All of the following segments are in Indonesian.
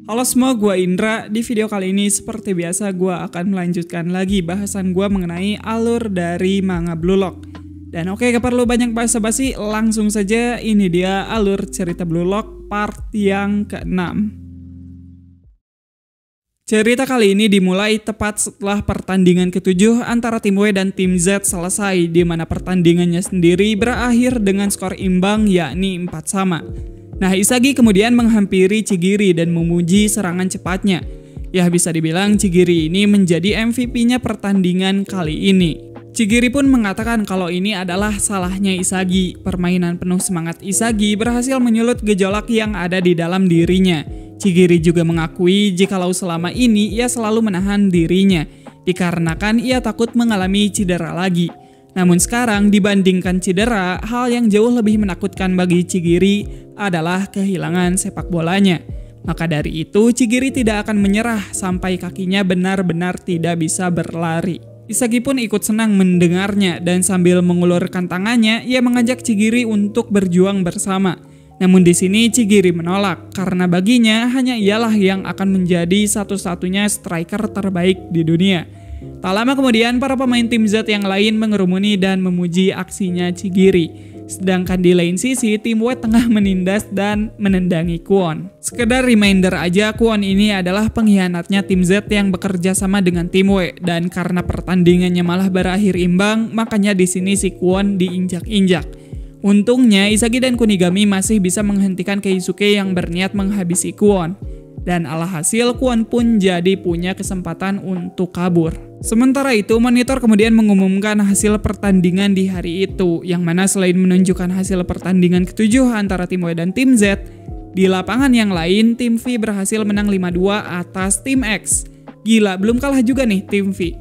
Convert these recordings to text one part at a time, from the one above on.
Halo semua, gue Indra. Di video kali ini seperti biasa gue akan melanjutkan lagi bahasan gue mengenai alur dari manga Blue Lock. Dan oke, gak perlu banyak basa-basi, langsung saja ini dia alur cerita Blue Lock part yang ke-6. Cerita kali ini dimulai tepat setelah pertandingan ke-7 antara tim W dan tim Z selesai, di mana pertandingannya sendiri berakhir dengan skor imbang yakni 4-sama. Nah, Isagi kemudian menghampiri Chigiri dan memuji serangan cepatnya. Ya, bisa dibilang Chigiri ini menjadi MVP-nya pertandingan kali ini. Chigiri pun mengatakan kalau ini adalah salahnya Isagi. Permainan penuh semangat Isagi berhasil menyulut gejolak yang ada di dalam dirinya. Chigiri juga mengakui jikalau selama ini ia selalu menahan dirinya, dikarenakan ia takut mengalami cedera lagi. Namun sekarang dibandingkan cedera, hal yang jauh lebih menakutkan bagi Chigiri adalah kehilangan sepak bolanya. Maka dari itu Chigiri tidak akan menyerah sampai kakinya benar-benar tidak bisa berlari. Isagi pun ikut senang mendengarnya dan sambil mengulurkan tangannya ia mengajak Chigiri untuk berjuang bersama. Namun di sini Chigiri menolak karena baginya hanya ialah yang akan menjadi satu-satunya striker terbaik di dunia. Tak lama kemudian para pemain tim Z yang lain mengerumuni dan memuji aksinya Chigiri. Sedangkan di lain sisi, tim W tengah menindas dan menendangi Kwon. Sekedar reminder aja, Kwon ini adalah pengkhianatnya tim Z yang bekerja sama dengan tim W. Dan karena pertandingannya malah berakhir imbang, makanya di sini si Kwon diinjak-injak. Untungnya, Isagi dan Kunigami masih bisa menghentikan Keisuke yang berniat menghabisi Kwon. Dan alhasil Kwon pun jadi punya kesempatan untuk kabur. Sementara itu, monitor kemudian mengumumkan hasil pertandingan di hari itu, yang mana selain menunjukkan hasil pertandingan ke-7 antara tim W dan tim Z, di lapangan yang lain tim V berhasil menang 5-2 atas tim X. Gila, belum kalah juga nih tim V.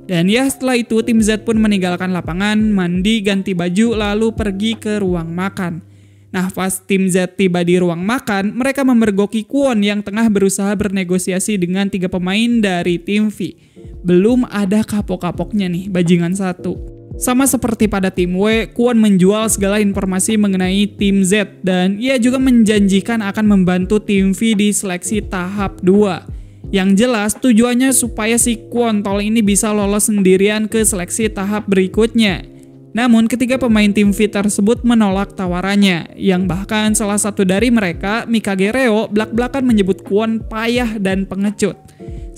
Dan ya setelah itu tim Z pun meninggalkan lapangan, mandi, ganti baju, lalu pergi ke ruang makan. Nah, pas tim Z tiba di ruang makan, mereka memergoki Kwon yang tengah berusaha bernegosiasi dengan 3 pemain dari tim V. Belum ada kapok-kapoknya nih, bajingan satu. Sama seperti pada tim W, Kwon menjual segala informasi mengenai tim Z dan ia juga menjanjikan akan membantu tim V di seleksi tahap 2. Yang jelas tujuannya supaya si Kwon tol ini bisa lolos sendirian ke seleksi tahap berikutnya. Namun ketiga pemain tim V tersebut menolak tawarannya, yang bahkan salah satu dari mereka, Mikage Reo, belak-belakan menyebut Kwon payah dan pengecut.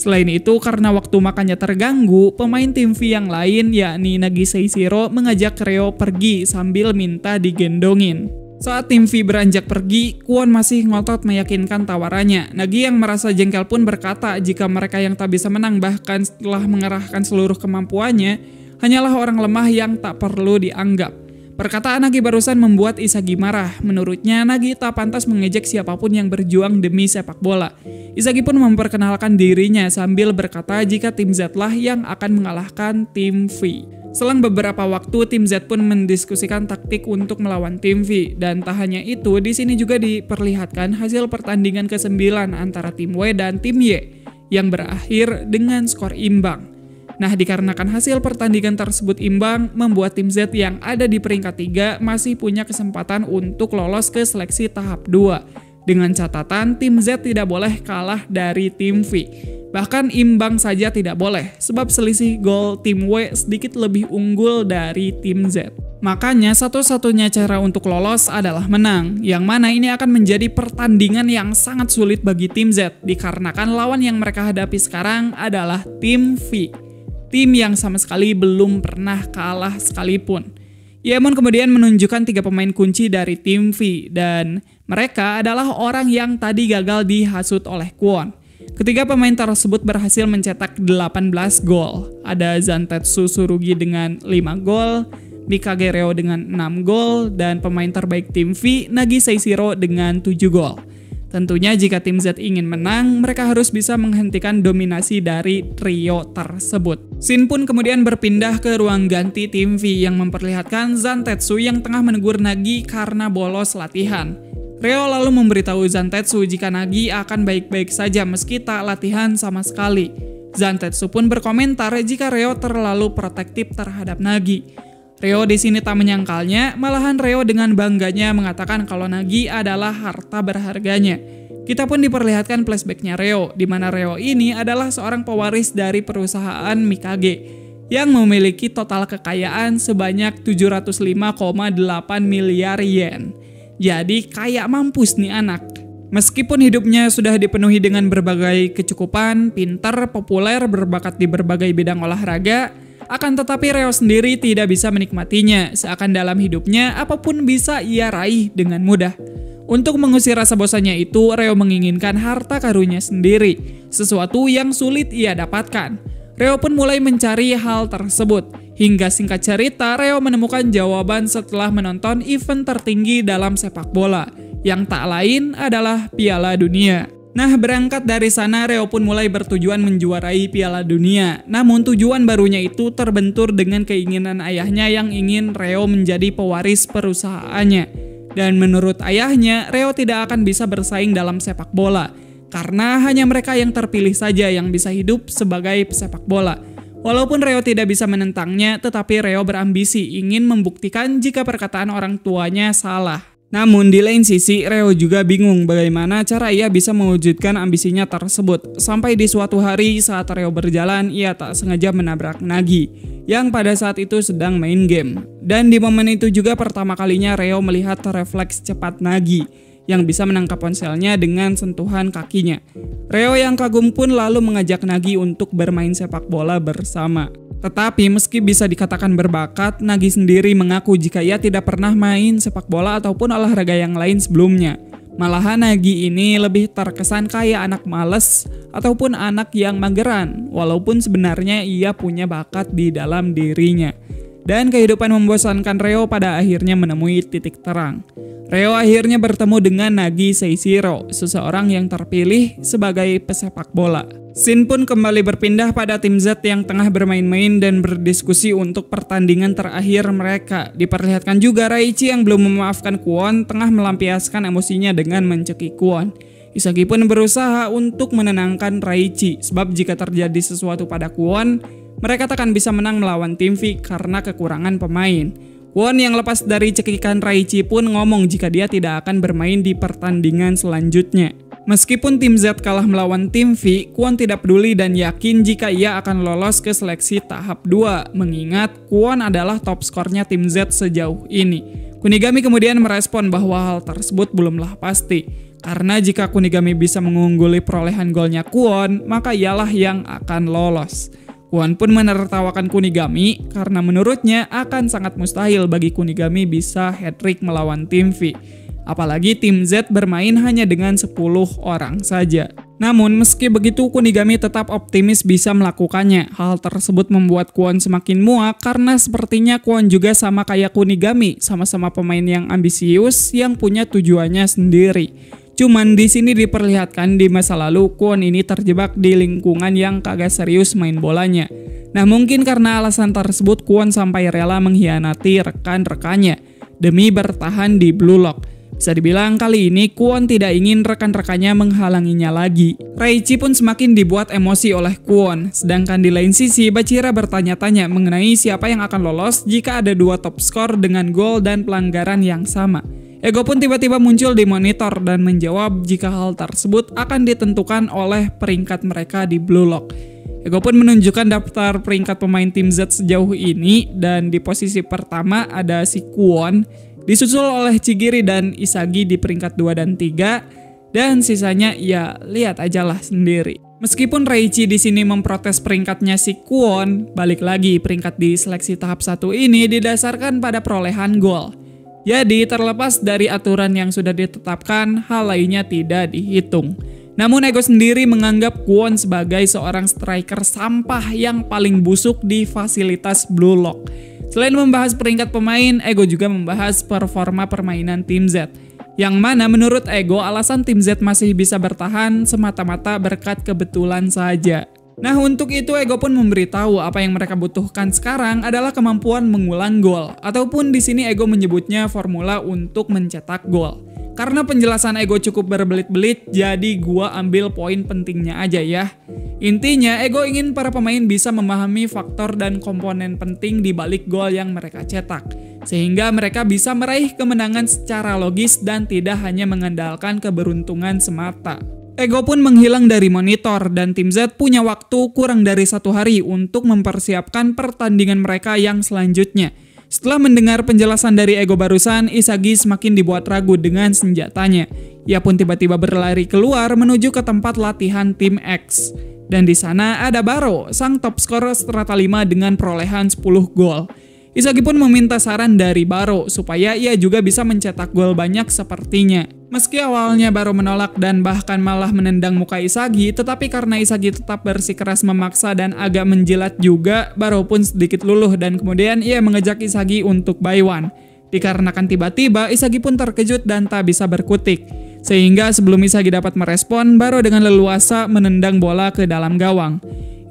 Selain itu, karena waktu makannya terganggu, pemain tim V yang lain yakni Nagi Seishiro mengajak Reo pergi sambil minta digendongin. Saat tim V beranjak pergi, Kwon masih ngotot meyakinkan tawarannya. Nagi yang merasa jengkel pun berkata jika mereka yang tak bisa menang bahkan setelah mengerahkan seluruh kemampuannya, hanyalah orang lemah yang tak perlu dianggap. Perkataan Nagi barusan membuat Isagi marah. Menurutnya, Nagi tak pantas mengejek siapapun yang berjuang demi sepak bola. Isagi pun memperkenalkan dirinya sambil berkata jika tim Z lah yang akan mengalahkan tim V. Selang beberapa waktu, tim Z pun mendiskusikan taktik untuk melawan tim V. Dan tak hanya itu, di sini juga diperlihatkan hasil pertandingan ke-9 antara tim W dan tim Y yang berakhir dengan skor imbang. Nah, dikarenakan hasil pertandingan tersebut imbang, membuat tim Z yang ada di peringkat 3 masih punya kesempatan untuk lolos ke seleksi tahap 2. Dengan catatan, tim Z tidak boleh kalah dari tim V. Bahkan imbang saja tidak boleh, sebab selisih gol tim W sedikit lebih unggul dari tim Z. Makanya satu-satunya cara untuk lolos adalah menang, yang mana ini akan menjadi pertandingan yang sangat sulit bagi tim Z, dikarenakan lawan yang mereka hadapi sekarang adalah tim V. Tim yang sama sekali belum pernah kalah sekalipun. Yemon kemudian menunjukkan 3 pemain kunci dari tim V dan mereka adalah orang yang tadi gagal dihasut oleh Kwon. Ketiga pemain tersebut berhasil mencetak 18 gol. Ada Zantetsu Tsurugi dengan 5 gol, Mikage Reo dengan 6 gol, dan pemain terbaik tim V, Nagi Seishiro dengan 7 gol. Tentunya jika tim Z ingin menang, mereka harus bisa menghentikan dominasi dari trio tersebut. Scene pun kemudian berpindah ke ruang ganti tim V yang memperlihatkan Zantetsu yang tengah menegur Nagi karena bolos latihan. Reo lalu memberitahu Zantetsu jika Nagi akan baik-baik saja meski tak latihan sama sekali. Zantetsu pun berkomentar jika Reo terlalu protektif terhadap Nagi. Reo di sini tak menyangkalnya, malahan Reo dengan bangganya mengatakan kalau Nagi adalah harta berharganya. Kita pun diperlihatkan flashbacknya Reo, di mana Reo ini adalah seorang pewaris dari perusahaan Mikage yang memiliki total kekayaan sebanyak 705,8 miliar yen. Jadi kaya mampus nih anak. Meskipun hidupnya sudah dipenuhi dengan berbagai kecukupan, pintar, populer, berbakat di berbagai bidang olahraga, akan tetapi Reo sendiri tidak bisa menikmatinya, seakan dalam hidupnya apapun bisa ia raih dengan mudah. Untuk mengusir rasa bosannya itu, Reo menginginkan harta karunnya sendiri, sesuatu yang sulit ia dapatkan. Reo pun mulai mencari hal tersebut. Hingga singkat cerita, Reo menemukan jawaban setelah menonton event tertinggi dalam sepak bola, yang tak lain adalah Piala Dunia. Nah, berangkat dari sana, Reo pun mulai bertujuan menjuarai Piala Dunia. Namun tujuan barunya itu terbentur dengan keinginan ayahnya yang ingin Reo menjadi pewaris perusahaannya. Dan menurut ayahnya, Reo tidak akan bisa bersaing dalam sepak bola, karena hanya mereka yang terpilih saja yang bisa hidup sebagai pesepak bola. Walaupun Reo tidak bisa menentangnya, tetapi Reo berambisi ingin membuktikan jika perkataan orang tuanya salah. Namun di lain sisi, Reo juga bingung bagaimana cara ia bisa mewujudkan ambisinya tersebut. Sampai di suatu hari saat Reo berjalan, ia tak sengaja menabrak Nagi, yang pada saat itu sedang main game. Dan di momen itu juga pertama kalinya Reo melihat refleks cepat Nagi, yang bisa menangkap ponselnya dengan sentuhan kakinya. Reo yang kagum pun lalu mengajak Nagi untuk bermain sepak bola bersama. Tetapi meski bisa dikatakan berbakat, Nagi sendiri mengaku jika ia tidak pernah main sepak bola ataupun olahraga yang lain sebelumnya. Malahan Nagi ini lebih terkesan kayak anak males ataupun anak yang mageran, walaupun sebenarnya ia punya bakat di dalam dirinya. Dan kehidupan membosankan Reo pada akhirnya menemui titik terang. Reo akhirnya bertemu dengan Nagi Seishiro, seseorang yang terpilih sebagai pesepak bola. Scene pun kembali berpindah pada tim Z yang tengah bermain-main dan berdiskusi untuk pertandingan terakhir mereka. Diperlihatkan juga Raichi yang belum memaafkan Kwon tengah melampiaskan emosinya dengan mencekik Kwon. Isagi pun berusaha untuk menenangkan Raichi, sebab jika terjadi sesuatu pada Kwon, mereka takkan bisa menang melawan tim V karena kekurangan pemain. Kwon yang lepas dari cekikan Raichi pun ngomong jika dia tidak akan bermain di pertandingan selanjutnya. Meskipun tim Z kalah melawan tim V, Kwon tidak peduli dan yakin jika ia akan lolos ke seleksi tahap 2, mengingat Kwon adalah top skornya tim Z sejauh ini. Kunigami kemudian merespon bahwa hal tersebut belumlah pasti, karena jika Kunigami bisa mengungguli perolehan golnya Kwon, maka ialah yang akan lolos. Kwon pun menertawakan Kunigami karena menurutnya akan sangat mustahil bagi Kunigami bisa hat-trick melawan tim V. Apalagi tim Z bermain hanya dengan 10 orang saja. Namun meski begitu Kunigami tetap optimis bisa melakukannya. Hal tersebut membuat Kwon semakin muak karena sepertinya Kwon juga sama kayak Kunigami, sama-sama pemain yang ambisius yang punya tujuannya sendiri. Cuman di sini diperlihatkan di masa lalu Kwon ini terjebak di lingkungan yang kagak serius main bolanya. Nah mungkin karena alasan tersebut Kwon sampai rela mengkhianati rekan-rekannya demi bertahan di Blue Lock. Bisa dibilang kali ini Kwon tidak ingin rekan-rekannya menghalanginya lagi. Raichi pun semakin dibuat emosi oleh Kwon. Sedangkan di lain sisi Bachira bertanya-tanya mengenai siapa yang akan lolos jika ada 2 top skor dengan gol dan pelanggaran yang sama. Ego pun tiba-tiba muncul di monitor dan menjawab jika hal tersebut akan ditentukan oleh peringkat mereka di Blue Lock. Ego pun menunjukkan daftar peringkat pemain tim Z sejauh ini dan di posisi pertama ada si Kwon, disusul oleh Chigiri dan Isagi di peringkat 2 dan 3, dan sisanya ya lihat aja lah sendiri. Meskipun Raichi di sini memprotes peringkatnya si Kwon, balik lagi peringkat di seleksi tahap 1 ini didasarkan pada perolehan gol. Jadi terlepas dari aturan yang sudah ditetapkan, hal lainnya tidak dihitung. Namun Ego sendiri menganggap Kwon sebagai seorang striker sampah yang paling busuk di fasilitas Blue Lock. Selain membahas peringkat pemain, Ego juga membahas performa permainan tim Z. Yang mana menurut Ego alasan tim Z masih bisa bertahan semata-mata berkat kebetulan saja. Nah untuk itu Ego pun memberitahu apa yang mereka butuhkan sekarang adalah kemampuan mengulang gol. Ataupun di sini Ego menyebutnya formula untuk mencetak gol. Karena penjelasan Ego cukup berbelit-belit, jadi gua ambil poin pentingnya aja ya. Intinya, Ego ingin para pemain bisa memahami faktor dan komponen penting di balik gol yang mereka cetak. sehingga mereka bisa meraih kemenangan secara logis dan tidak hanya mengandalkan keberuntungan semata. Ego pun menghilang dari monitor dan tim Z punya waktu kurang dari 1 hari untuk mempersiapkan pertandingan mereka yang selanjutnya. Setelah mendengar penjelasan dari Ego barusan, Isagi semakin dibuat ragu dengan senjatanya. Ia pun tiba-tiba berlari keluar menuju ke tempat latihan tim X. Dan di sana ada Baro, sang top skor strata 5 dengan perolehan 10 gol. Isagi pun meminta saran dari Baro supaya ia juga bisa mencetak gol banyak sepertinya. Meski awalnya Baro menolak dan bahkan malah menendang muka Isagi, tetapi karena Isagi tetap bersikeras memaksa dan agak menjilat juga, Baro pun sedikit luluh dan kemudian ia mengejak Isagi untuk buy one. Dikarenakan tiba-tiba, Isagi pun terkejut dan tak bisa berkutik. Sehingga sebelum Isagi dapat merespon, Baro dengan leluasa menendang bola ke dalam gawang.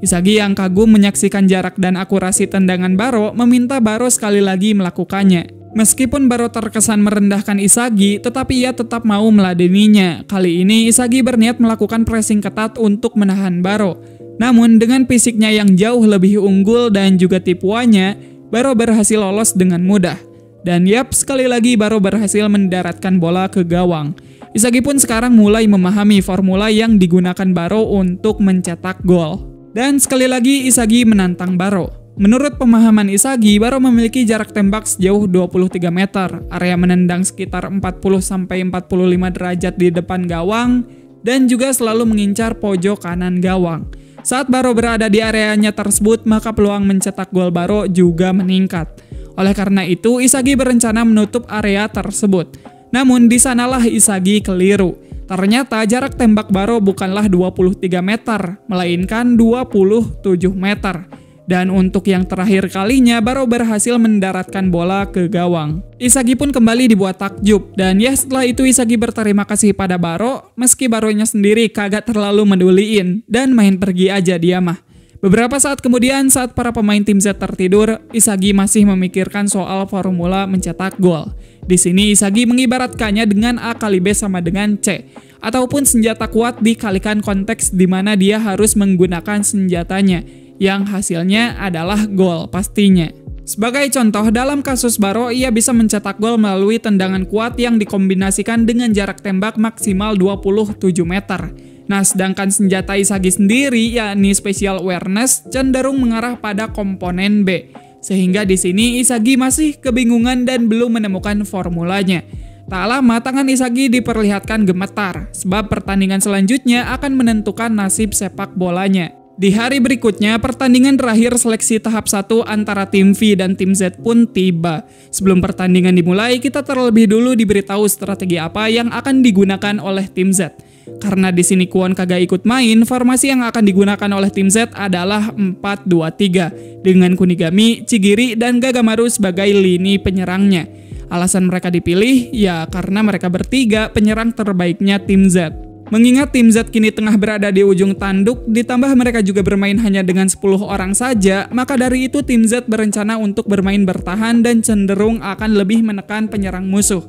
Isagi yang kagum menyaksikan jarak dan akurasi tendangan Baro meminta Baro sekali lagi melakukannya. Meskipun Baro terkesan merendahkan Isagi, tetapi ia tetap mau meladeninya. Kali ini Isagi berniat melakukan pressing ketat untuk menahan Baro. Namun dengan fisiknya yang jauh lebih unggul dan juga tipuannya, Baro berhasil lolos dengan mudah. Dan yap, sekali lagi Baro berhasil mendaratkan bola ke gawang. Isagi pun sekarang mulai memahami formula yang digunakan Baro untuk mencetak gol. Dan sekali lagi Isagi menantang Baro. Menurut pemahaman Isagi, Baro memiliki jarak tembak sejauh 23 meter, area menendang sekitar 40-45 derajat di depan gawang, dan juga selalu mengincar pojok kanan gawang. Saat Baro berada di areanya tersebut, maka peluang mencetak gol Baro juga meningkat. Oleh karena itu, Isagi berencana menutup area tersebut. Namun di sanalah Isagi keliru. Ternyata jarak tembak Baro bukanlah 23 meter, melainkan 27 meter. Dan untuk yang terakhir kalinya, Baro berhasil mendaratkan bola ke gawang. Isagi pun kembali dibuat takjub, dan ya setelah itu Isagi berterima kasih pada Baro, meski Baronya sendiri kagak terlalu meduliin, dan main pergi aja dia mah. Beberapa saat kemudian, saat para pemain tim Z tertidur, Isagi masih memikirkan soal formula mencetak gol. Di sini Isagi mengibaratkannya dengan A kali B sama dengan C, ataupun senjata kuat dikalikan konteks di mana dia harus menggunakan senjatanya, yang hasilnya adalah gol pastinya. Sebagai contoh, dalam kasus Baro, ia bisa mencetak gol melalui tendangan kuat yang dikombinasikan dengan jarak tembak maksimal 27 meter. Nah, sedangkan senjata Isagi sendiri, yakni Special Awareness, cenderung mengarah pada komponen B. Sehingga di sini Isagi masih kebingungan dan belum menemukan formulanya. Tak lama tangan Isagi diperlihatkan gemetar, sebab pertandingan selanjutnya akan menentukan nasib sepak bolanya. Di hari berikutnya, pertandingan terakhir seleksi tahap 1 antara tim V dan tim Z pun tiba. Sebelum pertandingan dimulai, kita terlebih dulu diberitahu strategi apa yang akan digunakan oleh tim Z. Karena di sini Kwon kagak ikut main, formasi yang akan digunakan oleh tim Z adalah 4-2-3 dengan Kunigami, Chigiri, dan Gagamaru sebagai lini penyerangnya. Alasan mereka dipilih ya karena mereka bertiga penyerang terbaiknya tim Z. Mengingat tim Z kini tengah berada di ujung tanduk, ditambah mereka juga bermain hanya dengan 10 orang saja, maka dari itu tim Z berencana untuk bermain bertahan dan cenderung akan lebih menekan penyerang musuh.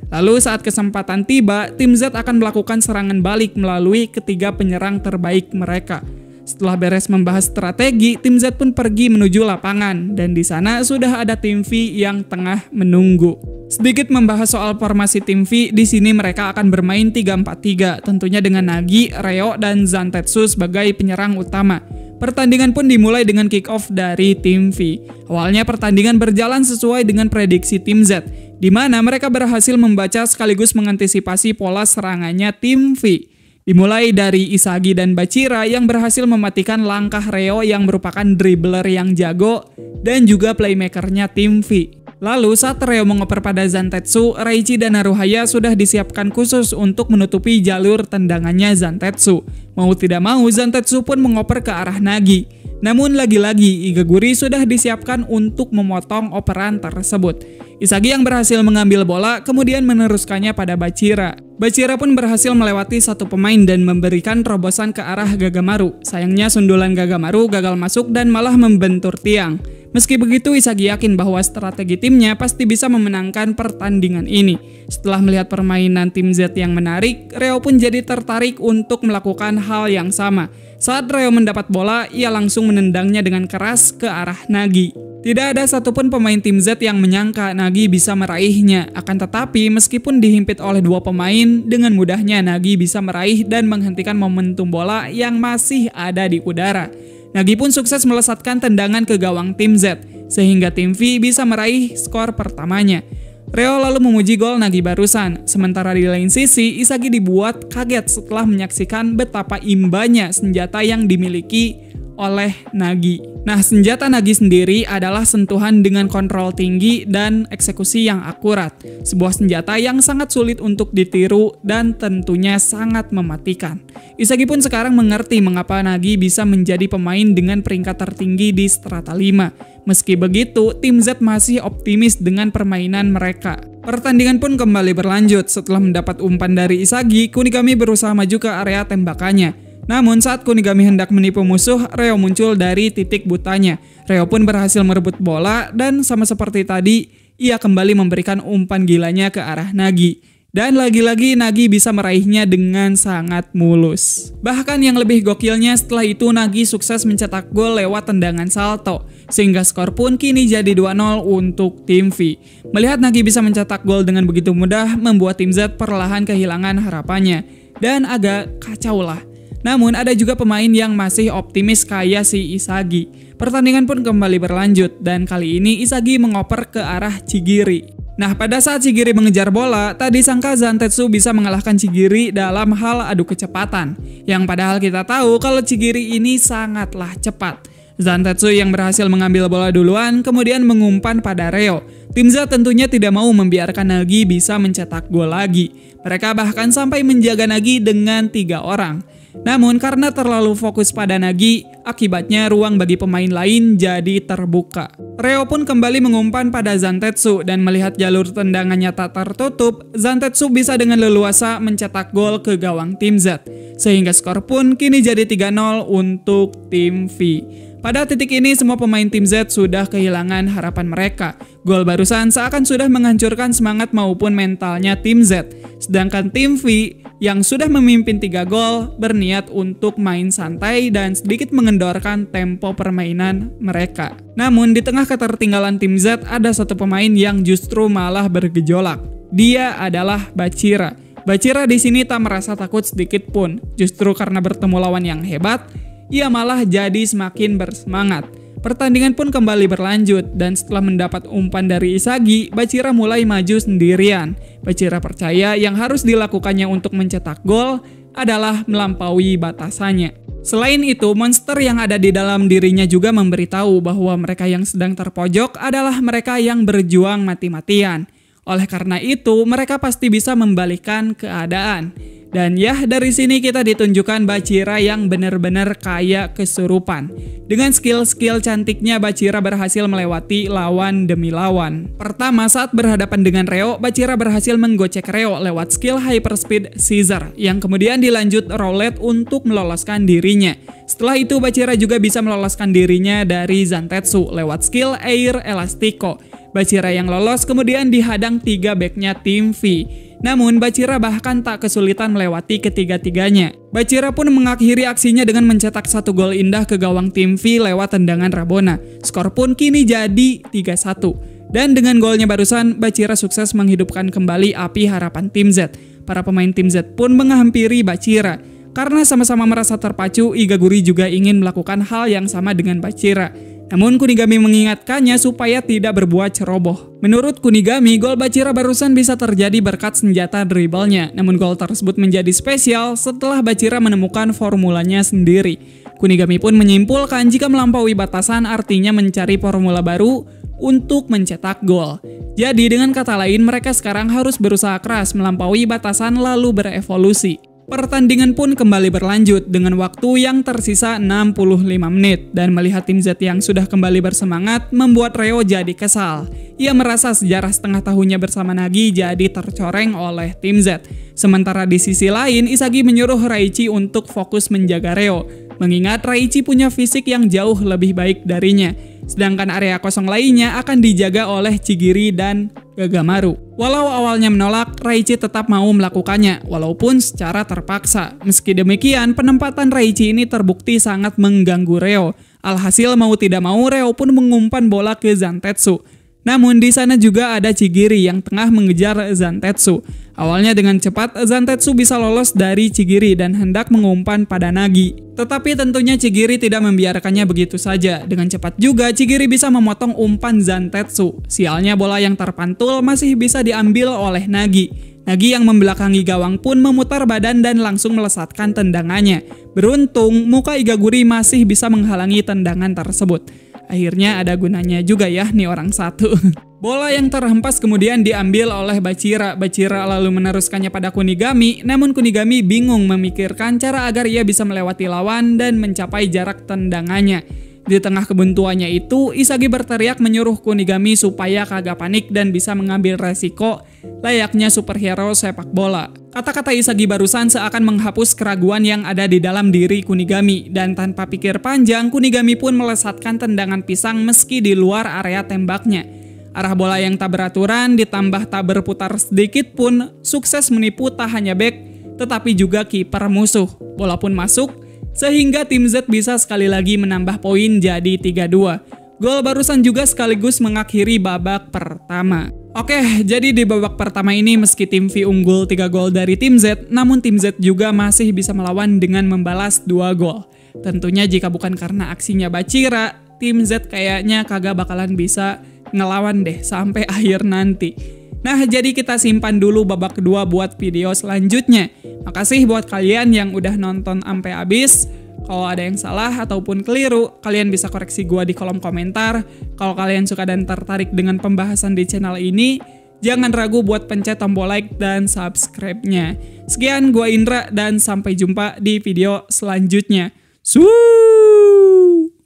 Lalu saat kesempatan tiba, tim Z akan melakukan serangan balik melalui ketiga penyerang terbaik mereka. Setelah beres membahas strategi, tim Z pun pergi menuju lapangan, dan di sana sudah ada tim V yang tengah menunggu. Sedikit membahas soal formasi tim V, di sini mereka akan bermain 3-4-3, tentunya dengan Nagi, Reo, dan Zantetsu sebagai penyerang utama. Pertandingan pun dimulai dengan kick-off dari tim V. Awalnya pertandingan berjalan sesuai dengan prediksi tim Z, di mana mereka berhasil membaca sekaligus mengantisipasi pola serangannya tim V. Dimulai dari Isagi dan Bachira yang berhasil mematikan langkah Reo yang merupakan dribbler yang jago dan juga playmakernya tim V. Lalu saat Reo mengoper pada Zantetsu, Reichi dan Haruhaya sudah disiapkan khusus untuk menutupi jalur tendangannya Zantetsu. Mau tidak mau, Zantetsu pun mengoper ke arah Nagi. Namun lagi-lagi, Igaguri sudah disiapkan untuk memotong operan tersebut. Isagi yang berhasil mengambil bola kemudian meneruskannya pada Bachira. Bachira pun berhasil melewati satu pemain dan memberikan terobosan ke arah Gagamaru. Sayangnya sundulan Gagamaru gagal masuk dan malah membentur tiang. Meski begitu, Isagi yakin bahwa strategi timnya pasti bisa memenangkan pertandingan ini. Setelah melihat permainan tim Z yang menarik, Reo pun jadi tertarik untuk melakukan hal yang sama. Saat Reo mendapat bola, ia langsung menendangnya dengan keras ke arah Nagi. Tidak ada satupun pemain tim Z yang menyangka Nagi bisa meraihnya. Akan tetapi meskipun dihimpit oleh dua pemain, dengan mudahnya Nagi bisa meraih dan menghentikan momentum bola yang masih ada di udara. Nagi pun sukses melesatkan tendangan ke gawang tim Z, sehingga tim V bisa meraih skor pertamanya. Reo lalu memuji gol Nagi barusan, sementara di lain sisi Isagi dibuat kaget setelah menyaksikan betapa imbanya senjata yang dimiliki oleh Nagi. Nah, senjata Nagi sendiri adalah sentuhan dengan kontrol tinggi dan eksekusi yang akurat. Sebuah senjata yang sangat sulit untuk ditiru dan tentunya sangat mematikan. Isagi pun sekarang mengerti mengapa Nagi bisa menjadi pemain dengan peringkat tertinggi di strata 5. Meski begitu, tim Z masih optimis dengan permainan mereka. Pertandingan pun kembali berlanjut. Setelah mendapat umpan dari Isagi, Kunigami berusaha maju ke area tembakannya. Namun saat Kunigami hendak menipu musuh, Reo muncul dari titik butanya. Reo pun berhasil merebut bola dan sama seperti tadi, ia kembali memberikan umpan gilanya ke arah Nagi. Dan lagi-lagi Nagi bisa meraihnya dengan sangat mulus. Bahkan yang lebih gokilnya setelah itu Nagi sukses mencetak gol lewat tendangan salto. Sehingga skor pun kini jadi 2-0 untuk tim V. Melihat Nagi bisa mencetak gol dengan begitu mudah, membuat tim Z perlahan kehilangan harapannya. Dan agak kacau lah. Namun ada juga pemain yang masih optimis kayak si Isagi. Pertandingan pun kembali berlanjut dan kali ini Isagi mengoper ke arah Chigiri. Nah, pada saat Chigiri mengejar bola, tadi sangka Zantetsu bisa mengalahkan Chigiri dalam hal adu kecepatan. Yang padahal kita tahu kalau Chigiri ini sangatlah cepat. Zantetsu yang berhasil mengambil bola duluan kemudian mengumpan pada Reo. Tim Z tentunya tidak mau membiarkan Nagi bisa mencetak gol lagi. Mereka bahkan sampai menjaga Nagi dengan 3 orang. Namun karena terlalu fokus pada Nagi, akibatnya ruang bagi pemain lain jadi terbuka. Reo pun kembali mengumpan pada Zantetsu dan melihat jalur tendangannya tak tertutup, Zantetsu bisa dengan leluasa mencetak gol ke gawang tim Z. Sehingga skor pun kini jadi 3-0 untuk tim V. Pada titik ini semua pemain tim Z sudah kehilangan harapan mereka. Gol barusan seakan sudah menghancurkan semangat maupun mentalnya tim Z. Sedangkan tim V yang sudah memimpin 3 gol berniat untuk main santai dan sedikit mengendorkan tempo permainan mereka. Namun di tengah ketertinggalan tim Z ada satu pemain yang justru malah bergejolak. Dia adalah Bachira. Bachira di sini tak merasa takut sedikit pun. Justru karena bertemu lawan yang hebat, ia malah jadi semakin bersemangat. Pertandingan pun kembali berlanjut dan setelah mendapat umpan dari Isagi, Bachira mulai maju sendirian. Bachira percaya yang harus dilakukannya untuk mencetak gol adalah melampaui batasannya. Selain itu, monster yang ada di dalam dirinya juga memberitahu bahwa mereka yang sedang terpojok adalah mereka yang berjuang mati-matian. Oleh karena itu, mereka pasti bisa membalikkan keadaan. Dan ya, dari sini kita ditunjukkan Bachira yang benar-benar kaya kesurupan. Dengan skill-skill cantiknya, Bachira berhasil melewati lawan demi lawan. Pertama, saat berhadapan dengan Reo, Bachira berhasil menggocek Reo lewat skill Hyperspeed Scissor, yang kemudian dilanjut Roulette untuk meloloskan dirinya. Setelah itu, Bachira juga bisa meloloskan dirinya dari Zantetsu lewat skill Air Elastico. Bachira yang lolos kemudian dihadang 3 backnya tim V. Namun Bachira bahkan tak kesulitan melewati ketiga-tiganya. Bachira pun mengakhiri aksinya dengan mencetak 1 gol indah ke gawang tim V lewat tendangan Rabona. Skor pun kini jadi 3-1. Dan dengan golnya barusan, Bachira sukses menghidupkan kembali api harapan tim Z. Para pemain tim Z pun menghampiri Bachira. Karena sama-sama merasa terpacu, Igaguri juga ingin melakukan hal yang sama dengan Bachira. Namun Kunigami mengingatkannya supaya tidak berbuat ceroboh. Menurut Kunigami, gol Bachira barusan bisa terjadi berkat senjata dribblenya. Namun gol tersebut menjadi spesial setelah Bachira menemukan formulanya sendiri. Kunigami pun menyimpulkan jika melampaui batasan artinya mencari formula baru untuk mencetak gol. Jadi dengan kata lain mereka sekarang harus berusaha keras melampaui batasan lalu berevolusi. Pertandingan pun kembali berlanjut dengan waktu yang tersisa 65 menit dan melihat tim Z yang sudah kembali bersemangat membuat Reo jadi kesal. Ia merasa sejarah setengah tahunnya bersama Nagi jadi tercoreng oleh tim Z. Sementara di sisi lain, Isagi menyuruh Raichi untuk fokus menjaga Reo, mengingat Raichi punya fisik yang jauh lebih baik darinya. Sedangkan area kosong lainnya akan dijaga oleh Chigiri dan Gagamaru. Walau awalnya menolak, Raichi tetap mau melakukannya, walaupun secara terpaksa. Meski demikian, penempatan Raichi ini terbukti sangat mengganggu Reo. Alhasil mau tidak mau Reo pun mengumpan bola ke Zantetsu. Namun di sana juga ada Chigiri yang tengah mengejar Zantetsu. Awalnya dengan cepat Zantetsu bisa lolos dari Chigiri dan hendak mengumpan pada Nagi. Tetapi tentunya Chigiri tidak membiarkannya begitu saja. Dengan cepat juga Chigiri bisa memotong umpan Zantetsu. Sialnya bola yang terpantul masih bisa diambil oleh Nagi. Nagi yang membelakangi gawang pun memutar badan dan langsung melesatkan tendangannya. Beruntung muka Igaguri masih bisa menghalangi tendangan tersebut. Akhirnya ada gunanya juga ya nih orang satu. Bola yang terhempas kemudian diambil oleh Bachira. Bachira lalu meneruskannya pada Kunigami, namun Kunigami bingung memikirkan cara agar ia bisa melewati lawan dan mencapai jarak tendangannya. Di tengah kebuntuannya itu, Isagi berteriak menyuruh Kunigami supaya kagak panik dan bisa mengambil resiko layaknya superhero sepak bola. Kata-kata Isagi barusan seakan menghapus keraguan yang ada di dalam diri Kunigami, dan tanpa pikir panjang, Kunigami pun melesatkan tendangan pisang meski di luar area tembaknya. Arah bola yang tak beraturan ditambah tak berputar sedikit pun sukses menipu tak hanya bek, tetapi juga kiper musuh. Bola pun masuk, sehingga tim Z bisa sekali lagi menambah poin jadi 3-2. Gol barusan juga sekaligus mengakhiri babak pertama. Oke, jadi di babak pertama ini meski tim V unggul 3 gol dari tim Z, namun tim Z juga masih bisa melawan dengan membalas 2 gol. Tentunya jika bukan karena aksinya Bachira, tim Z kayaknya kagak bakalan bisa ngelawan deh sampai akhir nanti. Nah, jadi kita simpan dulu babak kedua buat video selanjutnya. Makasih buat kalian yang udah nonton sampai habis. Kalau ada yang salah ataupun keliru, kalian bisa koreksi gua di kolom komentar. Kalau kalian suka dan tertarik dengan pembahasan di channel ini, jangan ragu buat pencet tombol like dan subscribe-nya. Sekian, gua Indra dan sampai jumpa di video selanjutnya. Suuuuuh.